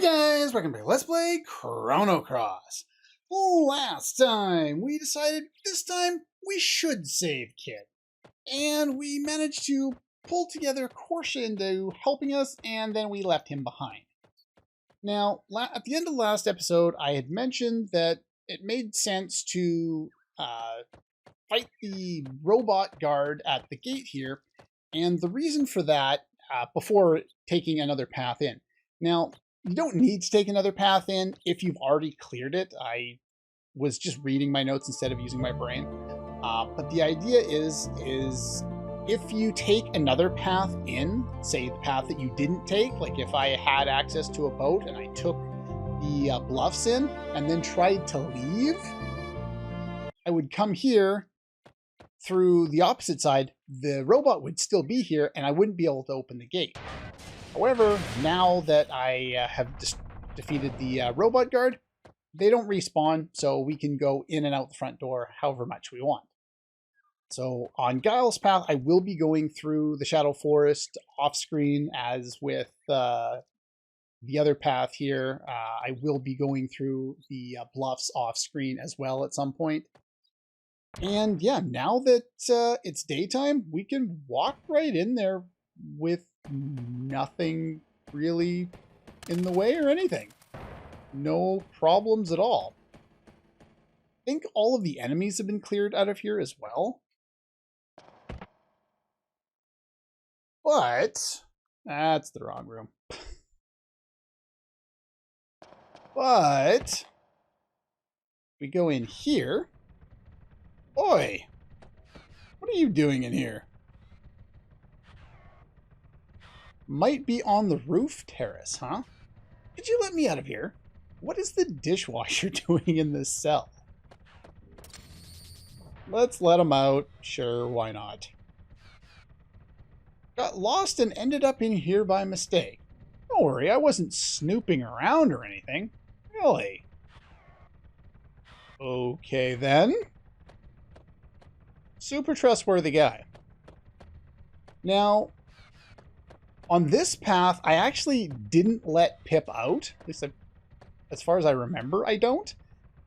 Guys, welcome back. Let's play Chrono Cross. Last time, we decided this time we should save Kid. And we managed to pull together Korsha into helping us, and then we left him behind. Now, at the end of the last episode, I had mentioned that it made sense to fight the robot guard at the gate here, and the reason for that, before taking another path in. Now, you don't need to take another path in if you've already cleared it. I was just reading my notes instead of using my brain. But the idea is if you take another path in, say the path that you didn't take, like if I had access to a boat and I took the bluffs in and then tried to leave, I would come here through the opposite side. The robot would still be here and I wouldn't be able to open the gate. However, now that I have defeated the robot guard, they don't respawn, so we can go in and out the front door however much we want. So on Guile's path, I will be going through the Shadow Forest off-screen, as with the other path here. I will be going through the bluffs off-screen as well at some point. And yeah, now that it's daytime, we can walk right in there with nothing really in the way or anything. No problems at all. I think all of the enemies have been cleared out of here as well. But that's the wrong room. But we go in here. Oi! What are you doing in here? Might be on the roof terrace, huh? Could you let me out of here? What is the dishwasher doing in this cell? Let's let him out. Sure, why not? Got lost and ended up in here by mistake. Don't worry, I wasn't snooping around or anything. Really? Okay then. Super trustworthy guy. Now, on this path, I actually didn't let Pip out. At least as far as I remember, I don't.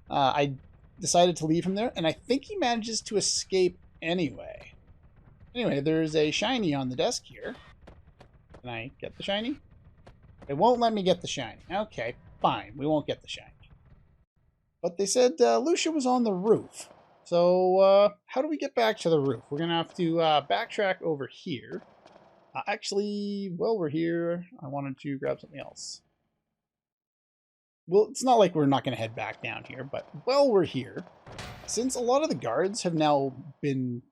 I decided to leave him there, and I think he manages to escape anyway. Anyway, there's a shiny on the desk here. Can I get the shiny? It won't let me get the shiny. Okay, fine. We won't get the shiny. But they said Lucia was on the roof. So how do we get back to the roof? We're going to have to backtrack over here. Actually, while we're here, I wanted to grab something else. Well, it's not like we're not going to head back down here, but while we're here, since a lot of the guards have now been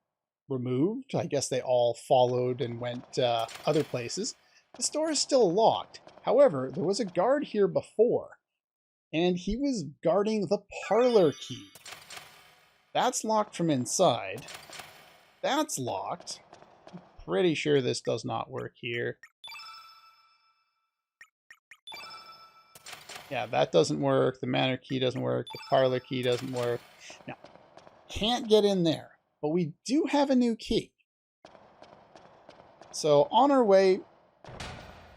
removed, I guess they all followed and went other places, the store is still locked. However, there was a guard here before, and he was guarding the parlor key. That's locked from inside. That's locked. Pretty sure this does not work here. Yeah, that doesn't work. The Manor key doesn't work. The parlor key doesn't work. Now, can't get in there, but we do have a new key. So on our way,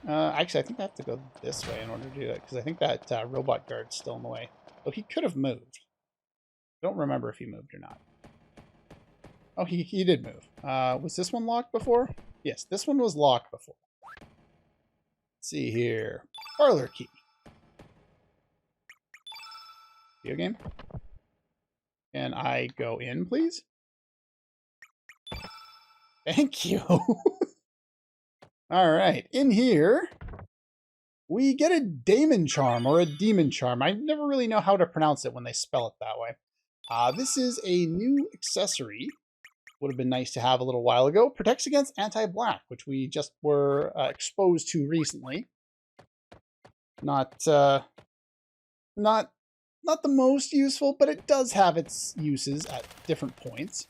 actually, I think I have to go this way in order to do that, because I think that robot guard's still in the way. Oh, he could have moved. I don't remember if he moved or not. Oh, he did move. Was this one locked before? Yes, this one was locked before. Let's see here. Parlor key. Video game. Can I go in, please? Thank you. All right, in here, we get a daemon charm or a demon charm. I never really know how to pronounce it when they spell it that way. This is a new accessory. Would have been nice to have a little while ago. Protects against anti-black, which we just were exposed to recently. Not the most useful, but it does have its uses at different points.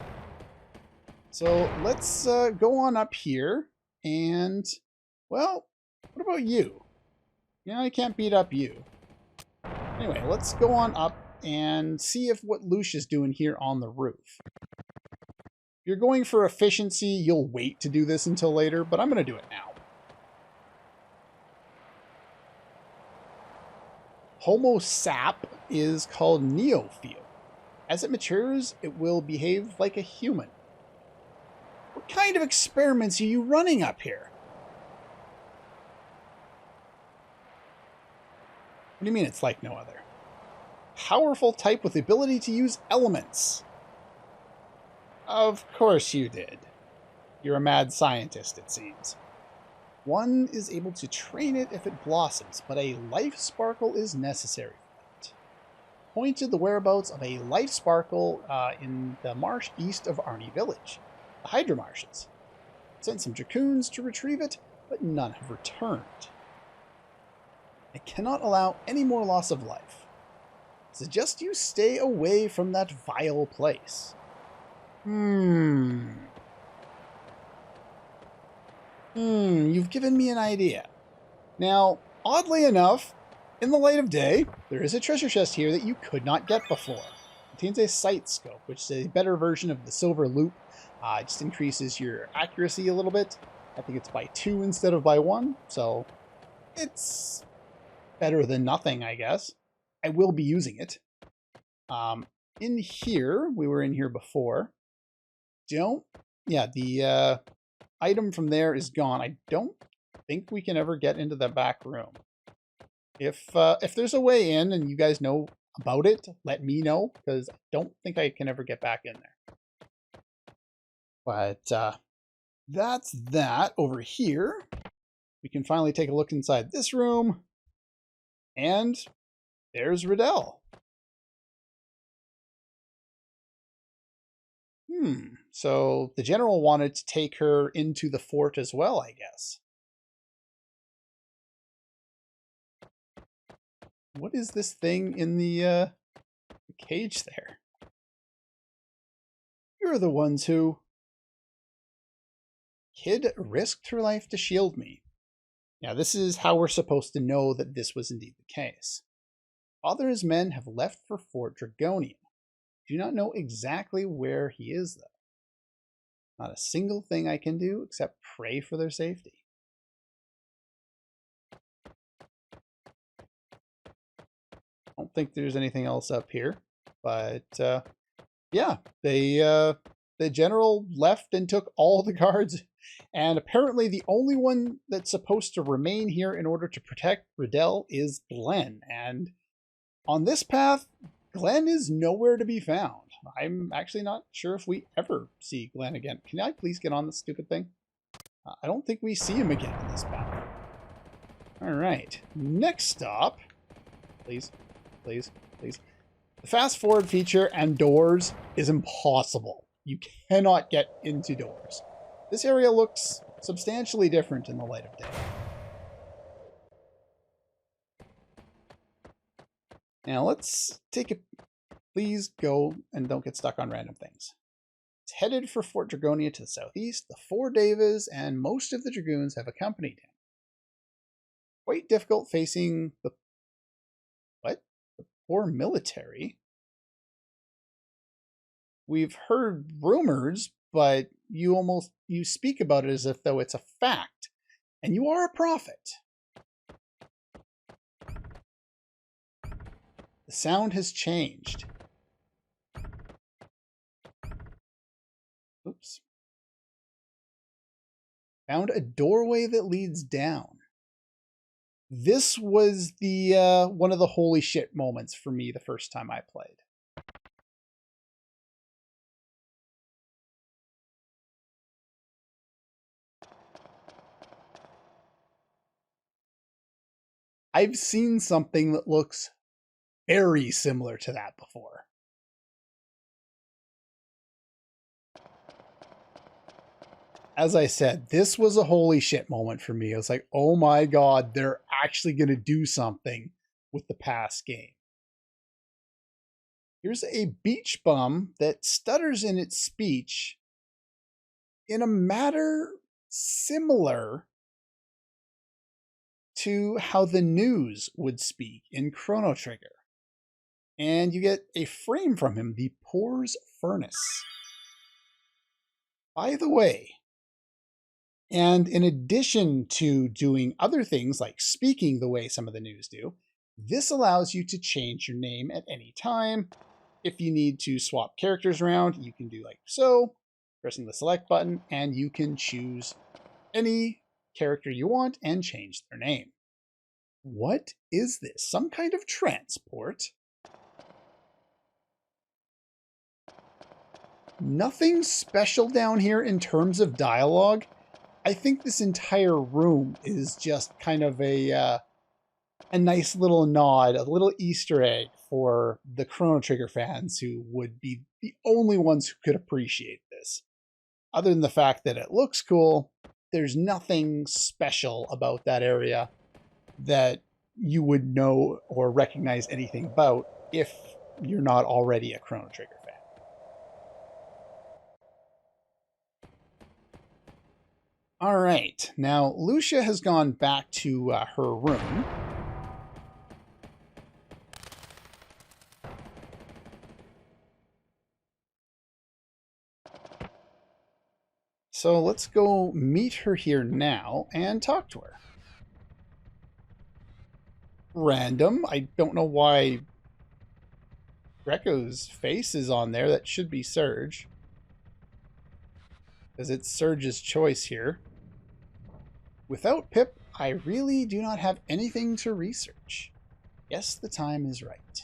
So let's go on up here, and, well, what about you? Yeah, I can't beat up you. Anyway, let's go on up and see if what Lucia's doing here on the roof. If you're going for efficiency, you'll wait to do this until later, but I'm going to do it now. Homo sap is called neophyte. As it matures, it will behave like a human. What kind of experiments are you running up here? What do you mean it's like no other? Powerful type with the ability to use elements. Of course you did. You're a mad scientist, it seems. One is able to train it if it blossoms, but a life sparkle is necessary for that. Pointed the whereabouts of a life sparkle in the marsh east of Arnie Village, the Hydra Marshes. Sent some dracoons to retrieve it, but none have returned. I cannot allow any more loss of life. Suggest you stay away from that vile place. You've given me an idea. Now, oddly enough, in the light of day, there is a treasure chest here that you could not get before. It contains a sight scope, which is a better version of the silver loop. It just increases your accuracy a little bit. I think it's by 2 instead of by 1, so it's better than nothing, I guess. I will be using it. In here, we were in here before. The item from there is gone. I don't think we can ever get into the back room. If there's a way in and you guys know about it, let me know, because I don't think I can ever get back in there. But that's that. Over here, we can finally take a look inside this room, and there's Riddell. So the general wanted to take her into the fort as well, I guess. What is this thing in the cage there? You're the ones who... Kid risked her life to shield me. Now this is how we're supposed to know that this was indeed the case. Father and his men have left for Fort Dragonian. Do not know exactly where he is, though. Not a single thing I can do except pray for their safety. I don't think there's anything else up here, but yeah, the general left and took all the guards, and apparently the only one that's supposed to remain here in order to protect Riddell is Glenn, and on this path, Glenn is nowhere to be found. I'm actually not sure if we ever see Glenn again. Can I please get on this stupid thing? I don't think we see him again on this path. All right, next stop. Please, please, please. The fast forward feature and doors is impossible. You cannot get into doors. This area looks substantially different in the light of day. Now let's take a... Please go and don't get stuck on random things. It's headed for Fort Dragonia to the southeast. The 4 Devas and most of the Dragoons have accompanied him. Quite difficult facing the... What? The poor military? We've heard rumors, but you speak about it as if though it's a fact. And you are a prophet. The sound has changed. Oops. Found a doorway that leads down. This was the one of the holy shit moments for me the first time I played. I've seen something that looks very similar to that before. As I said, this was a holy shit moment for me. I was like, oh my god, they're actually going to do something with the past game. Here's a beach bum that stutters in its speech in a matter similar to how the news would speak in Chrono Trigger. And you get a frame from him, the Pores Furnace. By the way, and in addition to doing other things like speaking the way some of the news do, This allows you to change your name at any time. If you need to swap characters around, you can do like so, pressing the select button, and you can choose any character you want and change their name. What is this? Some kind of transport? Nothing special down here in terms of dialogue. I think this entire room is just kind of a nice little nod, a little Easter egg for the Chrono Trigger fans who would be the only ones who could appreciate this. Other than the fact that it looks cool, there's nothing special about that area that you would know or recognize anything about if you're not already a Chrono Trigger fan. All right, now Lucia has gone back to her room. So let's go meet her here now and talk to her. Random. I don't know why Greco's face is on there. That should be Surge, because it's Surge's choice here. Without Pip, I really do not have anything to research. Yes, the time is right.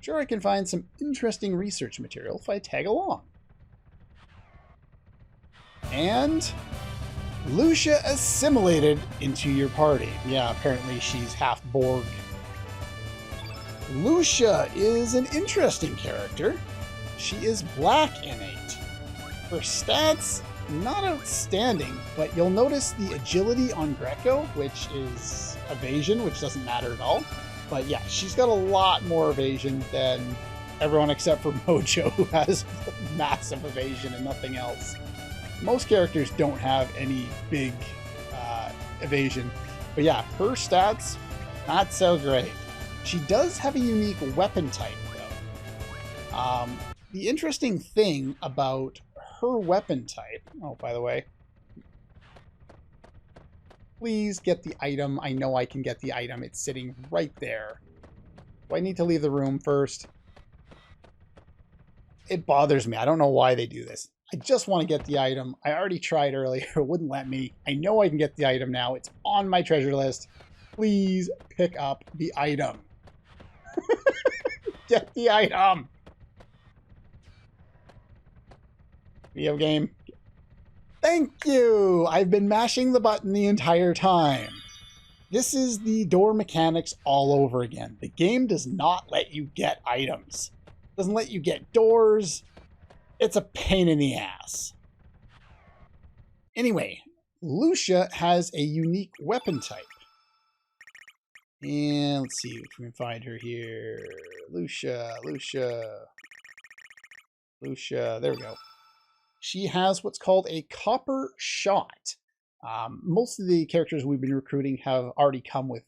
Sure, I can find some interesting research material if I tag along. And Lucia assimilated into your party. Yeah, apparently she's half Borg. Lucia is an interesting character. She is black innate. Her stats, not outstanding, but you'll notice the agility on Greco, which is evasion, which doesn't matter at all. But yeah, she's got a lot more evasion than everyone except for Mojo, who has massive evasion and nothing else. Most characters don't have any big evasion. But yeah, her stats, not so great. She does have a unique weapon type, though. The interesting thing about her weapon type... Oh, by the way. Please get the item. I know I can get the item. It's sitting right there. Do I need to leave the room first? It bothers me. I don't know why they do this. I just want to get the item. I already tried earlier. It wouldn't let me. I know I can get the item now. It's on my treasure list. Please pick up the item. Get the item. Video game. Thank you. I've been mashing the button the entire time. This is the door mechanics all over again. The game does not let you get items. It doesn't let you get doors. It's a pain in the ass. Anyway, Lucia has a unique weapon type. And let's see if we can find her here. Lucia. There we go. She has what's called a copper shot. Most of the characters we've been recruiting have already come with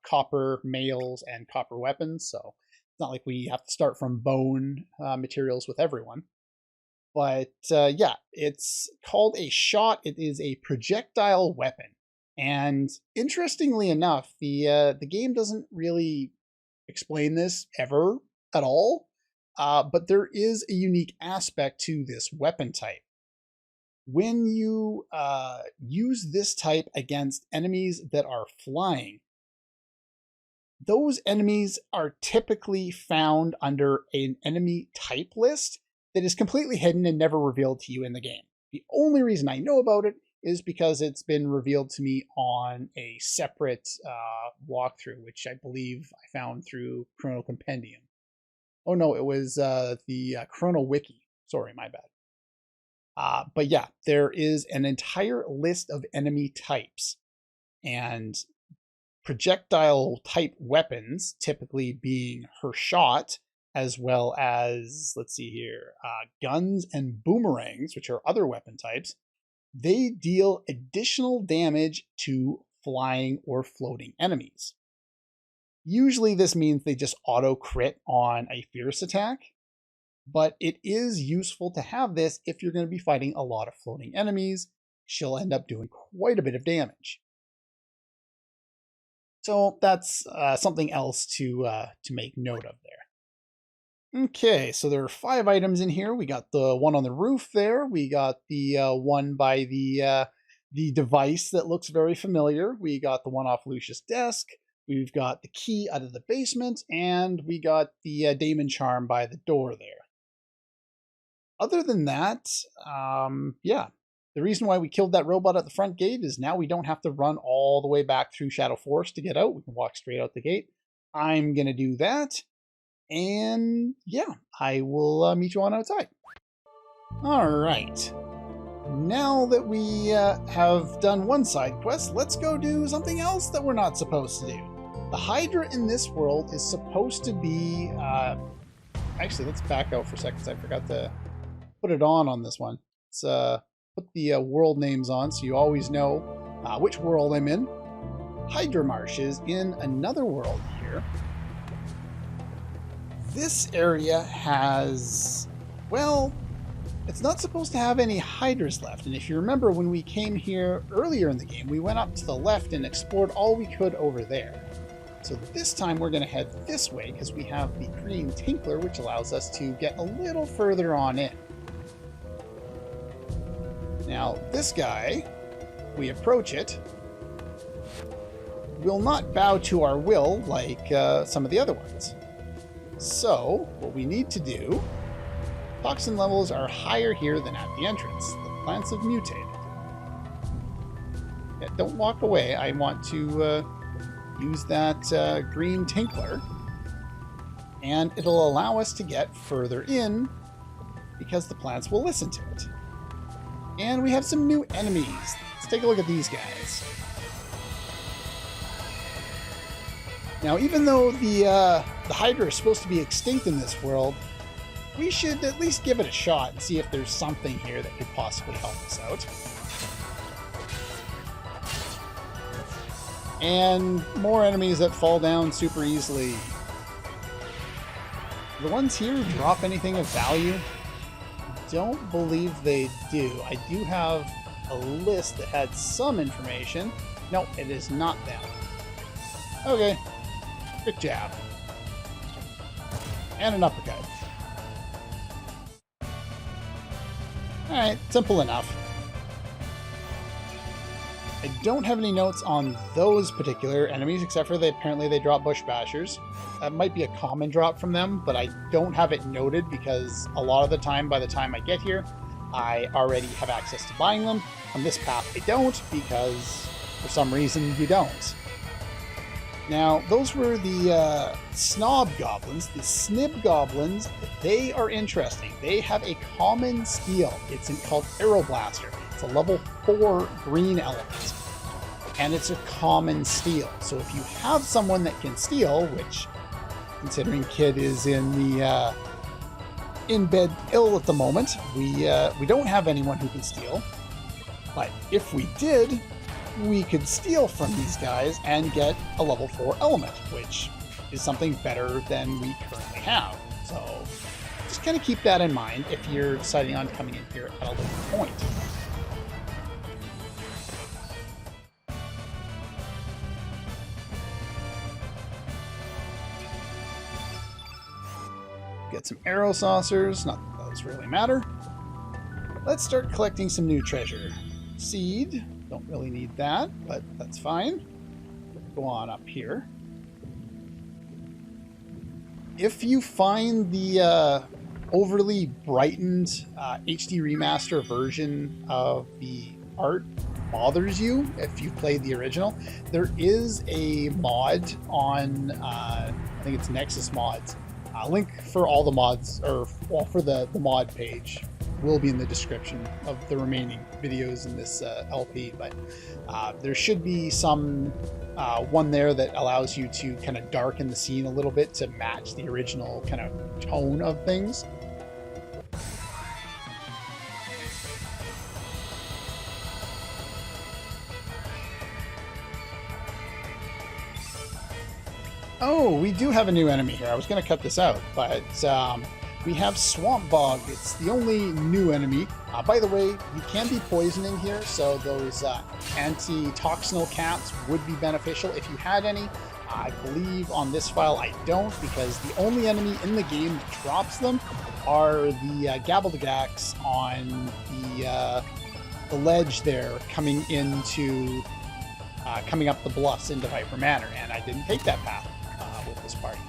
copper mails and copper weapons, so it's not like we have to start from bone materials with everyone. But yeah, it's called a shot. It is a projectile weapon. And interestingly enough, the game doesn't really explain this ever at all. But there is a unique aspect to this weapon type. When you use this type against enemies that are flying, those enemies are typically found under an enemy type list that is completely hidden and never revealed to you in the game. The only reason I know about it is because it's been revealed to me on a separate walkthrough, which I believe I found through Chrono Compendium. Oh no, it was the Chrono Wiki. Sorry, my bad. But yeah, there is an entire list of enemy types. And projectile type weapons, typically being her shot, as well as, let's see here, guns and boomerangs, which are other weapon types, they deal additional damage to flying or floating enemies. Usually this means they just auto crit on a fierce attack, but it is useful to have this if you're going to be fighting a lot of floating enemies. She'll end up doing quite a bit of damage. So that's something else to make note of there. Okay, so there are 5 items in here. We got the one on the roof there. We got the one by the device that looks very familiar. We got the one off Lucius' desk. We've got the key out of the basement, and we got the Daemon charm by the door there. Other than that, yeah. The reason why we killed that robot at the front gate is now we don't have to run all the way back through Shadow Forest to get out. We can walk straight out the gate. I'm going to do that. And yeah, I will meet you on outside. All right. Now that we have done one side quest, let's go do something else that we're not supposed to do. The Hydra in this world is supposed to be... actually, let's back out for a second. I forgot to put it on this one. Let's put the world names on so you always know which world I'm in. Hydra Marshes in another world here. This area has, well, it's not supposed to have any hydras left. And if you remember when we came here earlier in the game, we went up to the left and explored all we could over there. So this time we're going to head this way because we have the green tinkler, which allows us to get a little further on in. Now, this guy, we approach it, will not bow to our will like some of the other ones. So, what we need to do, toxin levels are higher here than at the entrance. The plants have mutated. Yeah, don't walk away. I want to use that green tinkler, and it'll allow us to get further in because the plants will listen to it. And we have some new enemies. Let's take a look at these guys. Now, even though the Hydra is supposed to be extinct in this world, we should at least give it a shot and see if there's something here that could possibly help us out. And more enemies that fall down super easily. The ones here drop anything of value? Don't believe they do. I do have a list that had some information. No, it is not them. Okay. Good jab. And an uppercut. Alright, simple enough. I don't have any notes on those particular enemies, except for apparently they drop bush bashers. That might be a common drop from them, but I don't have it noted because a lot of the time, by the time I get here, I already have access to buying them. On this path, I don't, because for some reason you don't. Now, those were the snob goblins. The snib goblins, they are interesting. They have a common skill. It's called Arrow Blaster. It's a level 4 green element, and it's a common steal. So if you have someone that can steal, which, considering Kid is in bed ill at the moment, we don't have anyone who can steal. But if we did, we could steal from these guys and get a level 4 element, which is something better than we currently have. So just kind of keep that in mind if you're deciding on coming in here at a later point. Get some arrow saucers, not that those really matter. Let's start collecting some new treasure. Seed, don't really need that, but that's fine. Go on up here. If you find the overly brightened HD remaster version of the art bothers you, if you played the original, there is a mod on, I think it's Nexus Mods. Link for all the mods, or well, for the mod page, will be in the description of the remaining videos in this LP, but there should be some one there that allows you to kind of darken the scene a little bit to match the original kind of tone of things. Oh, we do have a new enemy here. I was going to cut this out, but we have Swamp Bog. It's the only new enemy. By the way, you can be poisoning here, so those anti-toxinal caps would be beneficial if you had any. I believe on this file I don't, because the only enemy in the game that drops them are the Gabaldagaks on the ledge there coming up the bluffs into Viper Manor, and I didn't take that path with this party.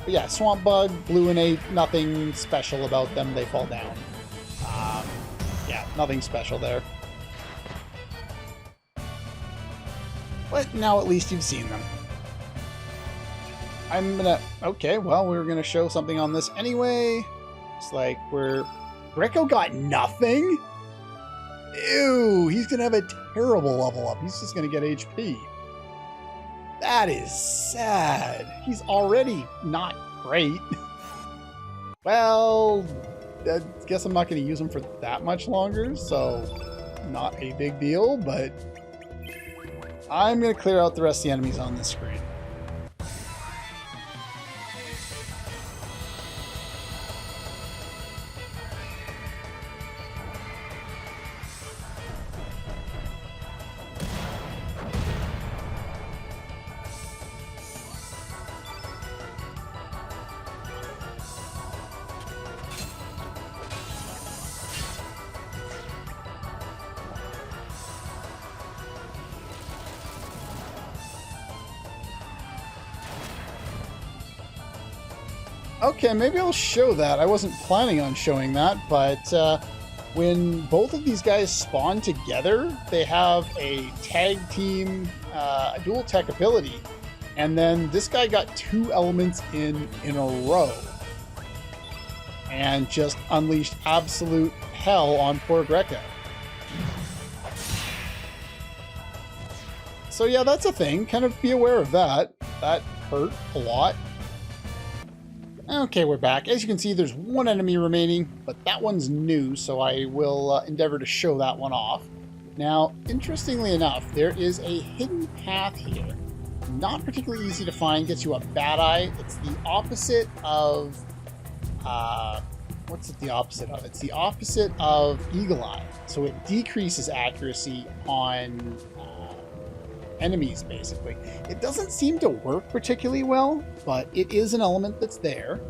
But yeah, Swamp Bug, Blue Innate, nothing special about them. They fall down. Yeah, nothing special there. But now at least you've seen them. I'm gonna... Okay, well, we were gonna show something on this anyway. It's like Leko got nothing? Ew, he's gonna have a terrible level up. He's just gonna get HP. That is sad. He's already not great. Well, I guess I'm not gonna use him for that much longer, so not a big deal, but I'm going to clear out the rest of the enemies on this screen. Okay, maybe I'll show that. I wasn't planning on showing that, but when both of these guys spawn together, they have a tag team, a dual tech ability, and then this guy got 2 elements in a row and just unleashed absolute hell on poor Greco. So yeah, that's a thing. Kind of be aware of that. That hurt a lot. Okay, we're back. As you can see, there's 1 enemy remaining, but that one's new, so I will endeavor to show that one off. Now, interestingly enough, there is a hidden path here. Not particularly easy to find, gets you a Bad Eye. It's the opposite of... what's it the opposite of? It's the opposite of Eagle Eye. So it decreases accuracy on enemies, basically. It doesn't seem to work particularly well, but it is an element that's there.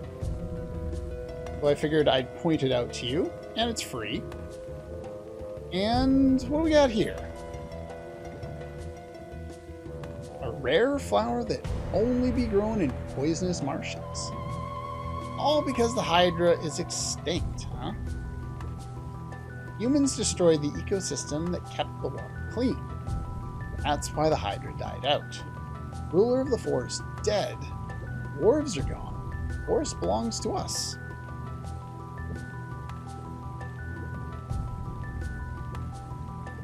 So I figured I'd point it out to you, and it's free. And what do we got here? A rare flower that only be grown in poisonous marshes. All because the hydra is extinct, huh? Humans destroyed the ecosystem that kept the water clean. That's why the hydra died out. Ruler of the forest dead. Dwarves are gone. Forest belongs to us.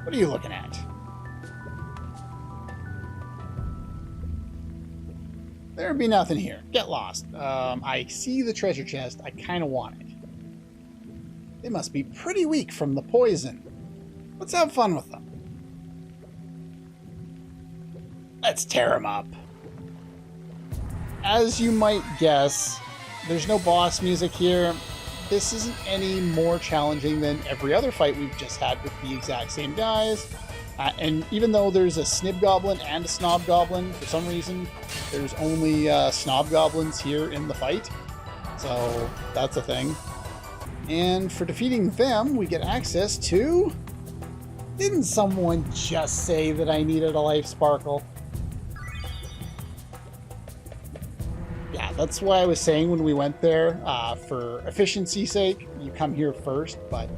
What are you looking at? There'd be nothing here. Get lost. I see the treasure chest. I kind of want it. They must be pretty weak from the poison. Let's have fun with them. Let's tear them up. As you might guess, there's no boss music here. This isn't any more challenging than every other fight we've just had with the exact same guys. And even though there's a Snib Goblin and a Snob Goblin, for some reason, there's only Snob Goblins here in the fight. So that's a thing. And for defeating them, we get access to... Didn't someone just say that I needed a life sparkle? Yeah, that's why I was saying when we went there, for efficiency's sake, you come here first, but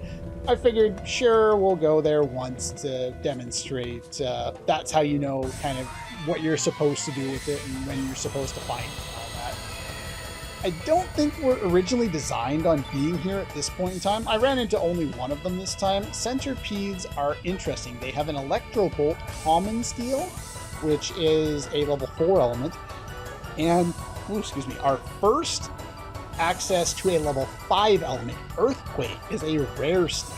I figured, sure, we'll go there once to demonstrate. That's how you know kind of what you're supposed to do with it and when you're supposed to find it and all that. I don't think we're originally designed on being here at this point in time. I ran into only one of them this time. Centipedes are interesting. They have an Electro Bolt Common Steel, which is a level 4 element, and our first access to a level 5 element, Earthquake, is a rare steel.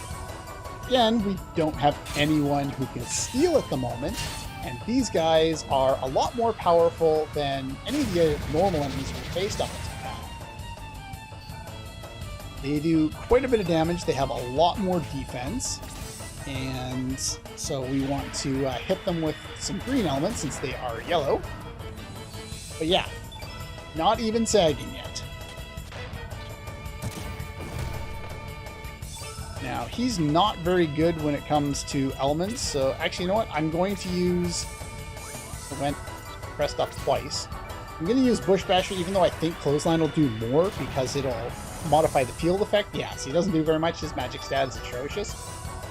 Again, we don't have anyone who can steal at the moment, and these guys are a lot more powerful than any of the normal enemies we faced up until now. They do quite a bit of damage. They have a lot more defense. And so we want to hit them with some green elements since they are yellow. But yeah, not even sagging yet. Now, he's not very good when it comes to elements. So actually, you know what? I'm going to use... I went pressed up twice. I'm going to use Bush Basher, even though I think Clothesline will do more because it'll modify the field effect. Yeah, so he doesn't do very much. His magic stat is atrocious.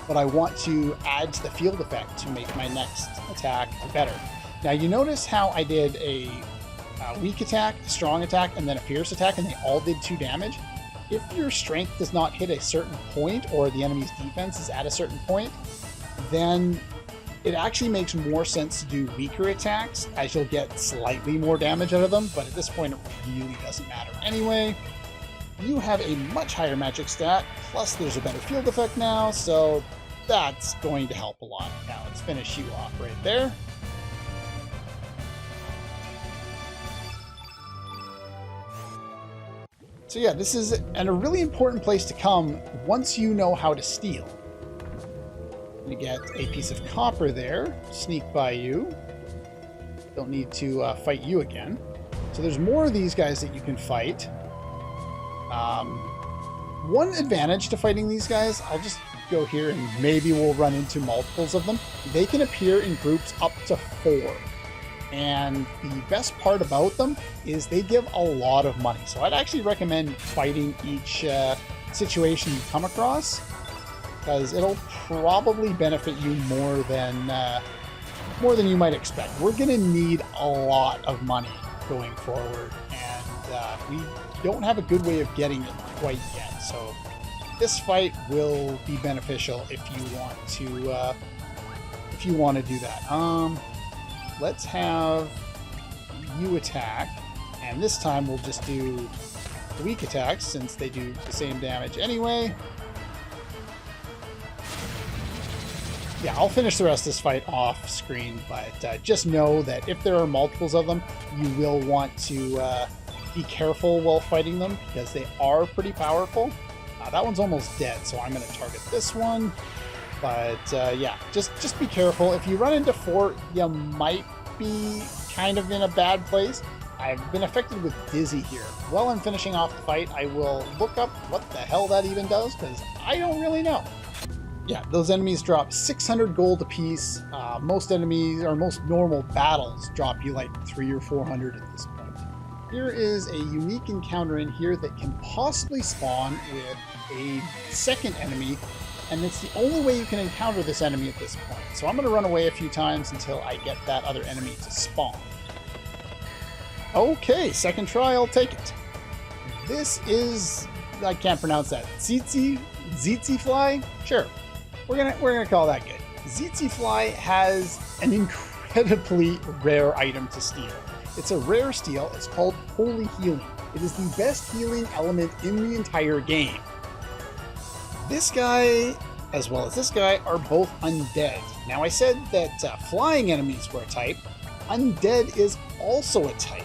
But I want to add to the field effect to make my next attack better. Now, you notice how I did a weak attack, a strong attack, and then a fierce attack, and they all did 2 damage? If your strength does not hit a certain point, or the enemy's defense is at a certain point, then it actually makes more sense to do weaker attacks, as you'll get slightly more damage out of them, but at this point it really doesn't matter anyway. You have a much higher magic stat, plus there's a better field effect now, so that's going to help a lot. Now let's finish you off right there. So yeah, this is a really important place to come once you know how to steal. You get a piece of copper there, sneak by you. Don't need to fight you again. So there's more of these guys that you can fight. One advantage to fighting these guys, I'll just go here and maybe we'll run into multiples of them. They can appear in groups up to 4. And the best part about them is they give a lot of money. So I'd actually recommend fighting each situation you come across, because it'll probably benefit you more than you might expect. We're going to need a lot of money going forward, and we don't have a good way of getting it quite yet. So this fight will be beneficial if you want to do that. Let's have you attack, and this time we'll just do weak attacks since they do the same damage anyway. Yeah, I'll finish the rest of this fight off screen, but just know that if there are multiples of them, you will want to be careful while fighting them because they are pretty powerful. That one's almost dead, so I'm going to target this one. But yeah, just be careful. If you run into 4, you might be kind of in a bad place. I've been affected with Dizzy here. While I'm finishing off the fight, I will look up what the hell that even does, because I don't really know. Yeah, those enemies drop 600 gold apiece. Most enemies, or most normal battles, drop you like 300 or 400 at this point. Here is a unique encounter in here that can possibly spawn with a second enemy, and it's the only way you can encounter this enemy at this point. So I'm going to run away a few times until I get that other enemy to spawn. Okay, second try, I'll take it. This is, I can't pronounce that. Tsetse fly? Sure. We're gonna call that good. Tsetse fly has an incredibly rare item to steal. It's a rare steal. It's called Holy Healing. It is the best healing element in the entire game. This guy, as well as this guy, are both undead. Now I said that flying enemies were a type. Undead is also a type.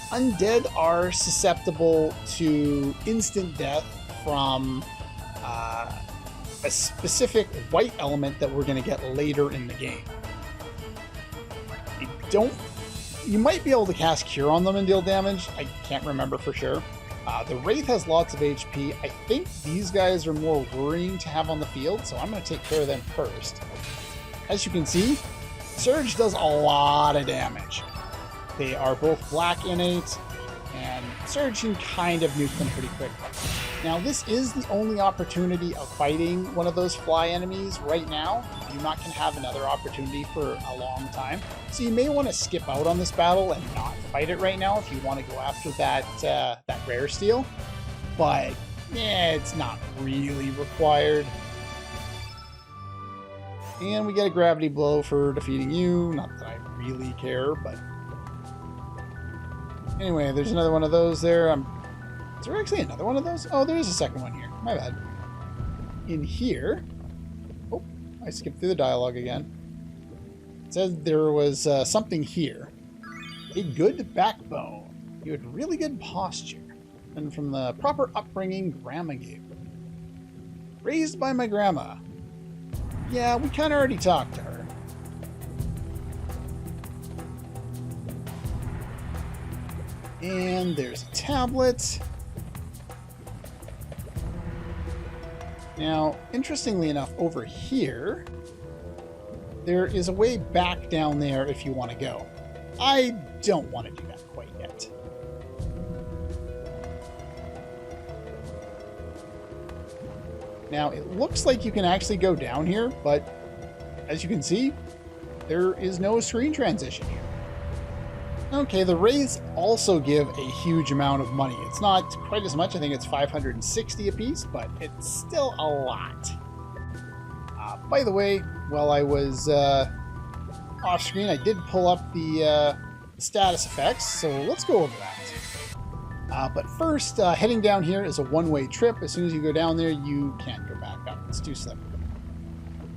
Undead are susceptible to instant death from a specific white element that we're going to get later in the game. You might be able to cast Cure on them and deal damage. I can't remember for sure. The Wraith has lots of HP. I think these guys are more worrying to have on the field, so I'm going to take care of them first. As you can see, Surge does a lot of damage. They are both black innate, and Surge can kind of nuke them pretty quickly. Now, this is the only opportunity of fighting one of those fly enemies right now. You're not going to have another opportunity for a long time. So you may want to skip out on this battle and not fight it right now if you want to go after that rare steal. But, yeah, it's not really required. And we get a gravity blow for defeating you. Not that I really care, but... Anyway, there's another one of those there. Is there actually another one of those? Oh, there is a second one here. My bad. In here... Oh, I skipped through the dialogue again. It says there was something here. A good backbone. You had really good posture. and from the proper upbringing Grandma gave her. Raised by my grandma. Yeah, we kind of already talked to her. And there's a tablet. Now, interestingly enough, over here, there is a way back down there if you want to go. I don't want to do that quite yet. Now, it looks like you can actually go down here, but as you can see, there is no screen transition here. Okay, the wraiths also give a huge amount of money. It's not quite as much. I think it's 560 apiece, but it's still a lot. By the way, while I was off screen, I did pull up the status effects, so let's go over that. But first, heading down here is a one-way trip. As soon as you go down there, you can't go back up. It's too slippery.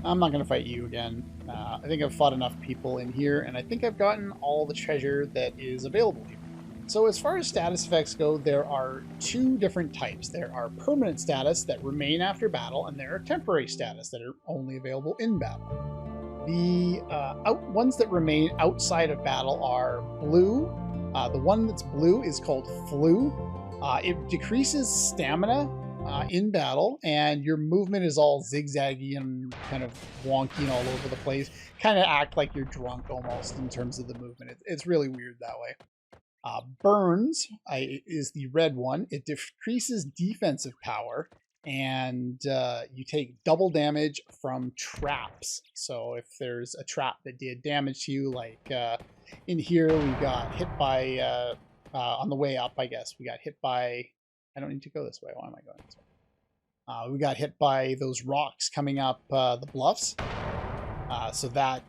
I'm not going to fight you again. I think I've fought enough people in here, and I think I've gotten all the treasure that is available here. So as far as status effects go, there are two different types. There are permanent status that remain after battle, and there are temporary status that are only available in battle. The ones that remain outside of battle are blue. The one that's blue is called Flu. It decreases stamina in battle, and your movement is all zigzaggy and kind of wonky and all over the place. Kind of act like you're drunk almost in terms of the movement. It's really weird that way. Burns is the red one. It decreases defensive power, and you take double damage from traps. So if there's a trap that did damage to you, like in here we got hit by, on the way up, I guess, we got hit by, I don't need to go this way. Why am I going this way? We got hit by those rocks coming up the bluffs. So that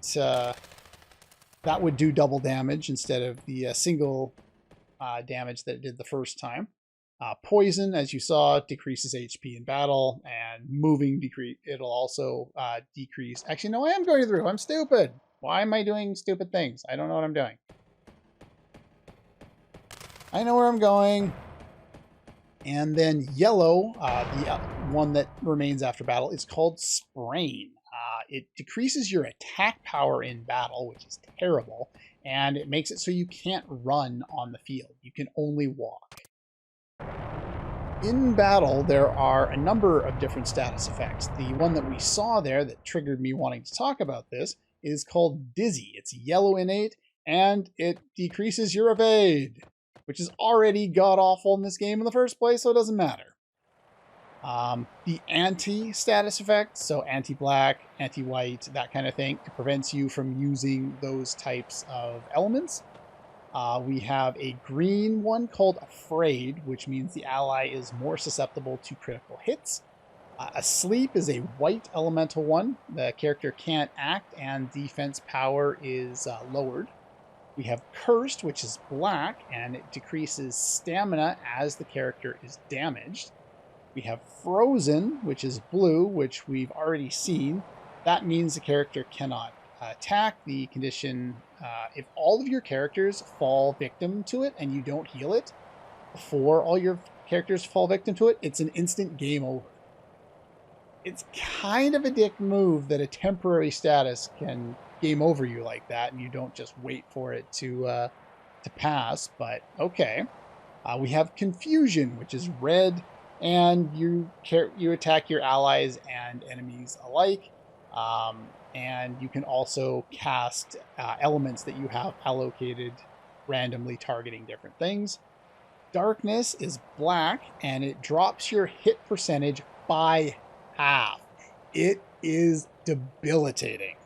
would do double damage instead of the single damage that it did the first time. Poison, as you saw, decreases HP in battle, and moving it'll also decrease. Actually, no, I am going through. I'm stupid. Why am I doing stupid things? I don't know what I'm doing. I know where I'm going. And then yellow, the one that remains after battle, is called Sprain. It decreases your attack power in battle, which is terrible, and it makes it so you can't run on the field. You can only walk. In battle, there are a number of different status effects. The one that we saw there that triggered me wanting to talk about this is called Dizzy. It's yellow innate, and it decreases your evade, which is already god-awful in this game in the first place, so it doesn't matter. The anti-status effect, so anti-black, anti-white, that kind of thing, it prevents you from using those types of elements. We have a green one called Afraid, which means the ally is more susceptible to critical hits. Asleep is a white elemental one. The character can't act, and defense power is lowered. We have Cursed, which is black, and it decreases stamina as the character is damaged. We have Frozen, which is blue, which we've already seen. That means the character cannot attack. The condition, if all of your characters fall victim to it and you don't heal it before all your characters fall victim to it, it's an instant game over. It's kind of a dick move that a temporary status can game over you like that, and you don't just wait for it to pass, but okay. We have Confusion, which is red, and you attack your allies and enemies alike, and you can also cast elements that you have allocated randomly targeting different things. Darkness is black, and it drops your hit percentage by half. It is debilitating.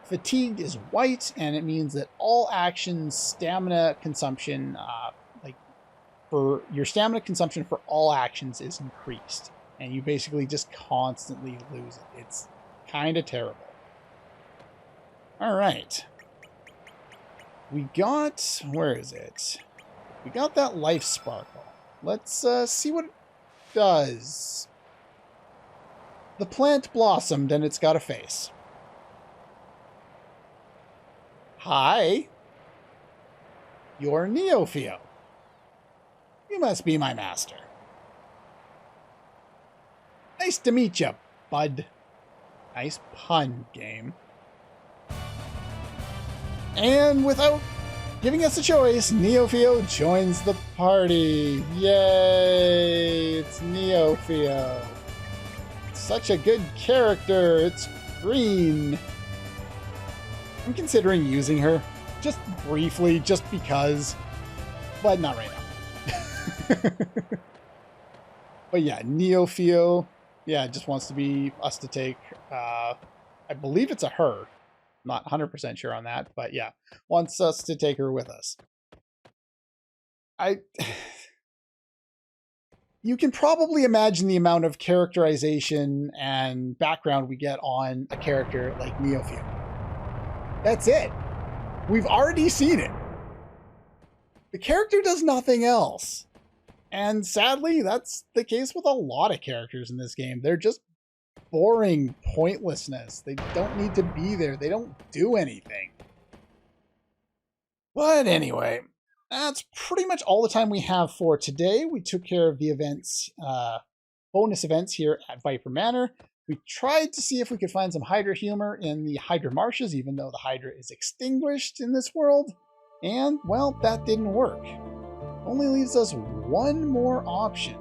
Fatigued is white, and it means that all actions stamina consumption, for your stamina consumption for all actions is increased, and you basically just constantly lose it. It's kind of terrible. All right. We got, where is it? We got that life sparkle. Let's see what it does. The plant blossomed and it's got a face. Hi. You're Neopheo. You must be my master. Nice to meet you, bud. Nice pun, game. And without giving us a choice, Neofio joins the party. Yay! It's Neofio. Such a good character. It's green. I'm considering using her. Just briefly, just because. But not right now. But yeah, Neofio. Yeah, just wants to be us to take. I believe it's a her. Not 100% sure on that, but yeah, wants us to take her with us. You can probably imagine the amount of characterization and background we get on a character like Neofio. That's it. We've already seen it. The character does nothing else. And sadly, that's the case with a lot of characters in this game. They're just boring pointlessness. They don't need to be there. They don't do anything. But anyway, that's pretty much all the time we have for today. We took care of the events, bonus events here at Viper Manor. We tried to see if we could find some Hydra humor in the Hydra Marshes, even though the Hydra is extinguished in this world. And, well, that didn't work. Only leaves us one more option.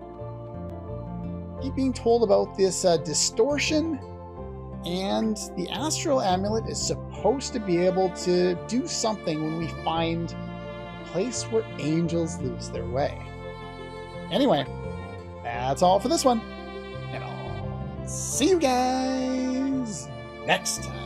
Keep being told about this distortion, and the Astral Amulet is supposed to be able to do something when we find a place where angels lose their way. Anyway, that's all for this one, and I'll see you guys next time.